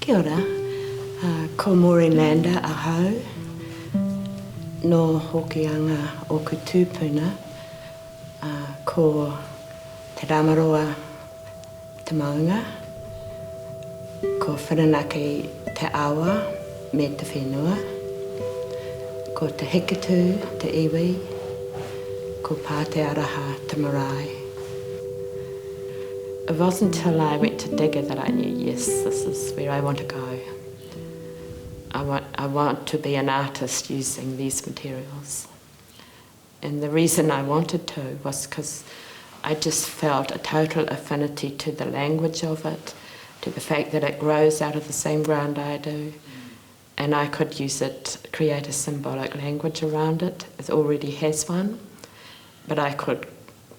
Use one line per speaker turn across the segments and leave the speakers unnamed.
Kia ora, ko Maureen Lander ahau, no hokianga o ku tūpuna, ko te ramaroa te maunga, ko whananaki te awa me te whenua, ko te heketu te iwi, ko Pāte Araha te marae. It wasn't until I went to Digger that I knew, yes, this is where I want to go. I want to be an artist using these materials. And the reason I wanted to was because I just felt a total affinity to the language of it, to the fact that it grows out of the same ground I do, and I could use it, create a symbolic language around it. It already has one, but I could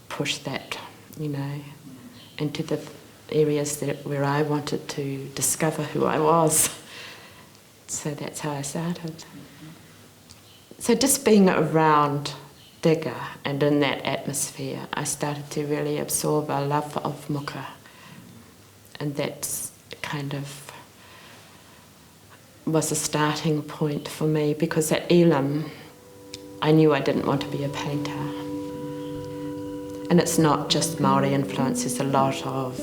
push that, you know, into the areas where I wanted to discover who I was. So that's how I started. So just being around Digger and in that atmosphere, I started to really absorb a love of muka. And that's kind of was a starting point for me, because at Elam, I knew I didn't want to be a painter. And it's not just Māori influence, there's a lot of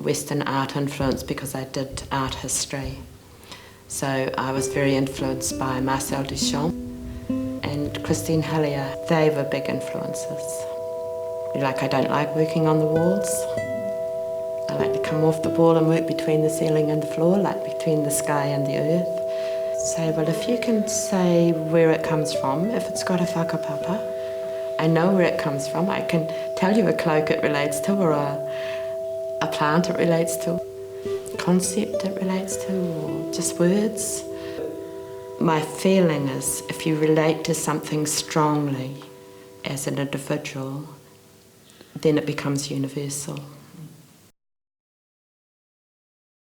Western art influence because I did art history. So I was very influenced by Marcel Duchamp and Christine Hillier. They were big influences. Like, I don't like working on the walls. I like to come off the wall and work between the ceiling and the floor, like between the sky and the earth. Say, well, if you can say where it comes from, if it's got a whakapapa, I know where it comes from. I can tell you a cloak it relates to, or a plant it relates to, concept it relates to, or just words. My feeling is if you relate to something strongly as an individual, then it becomes universal.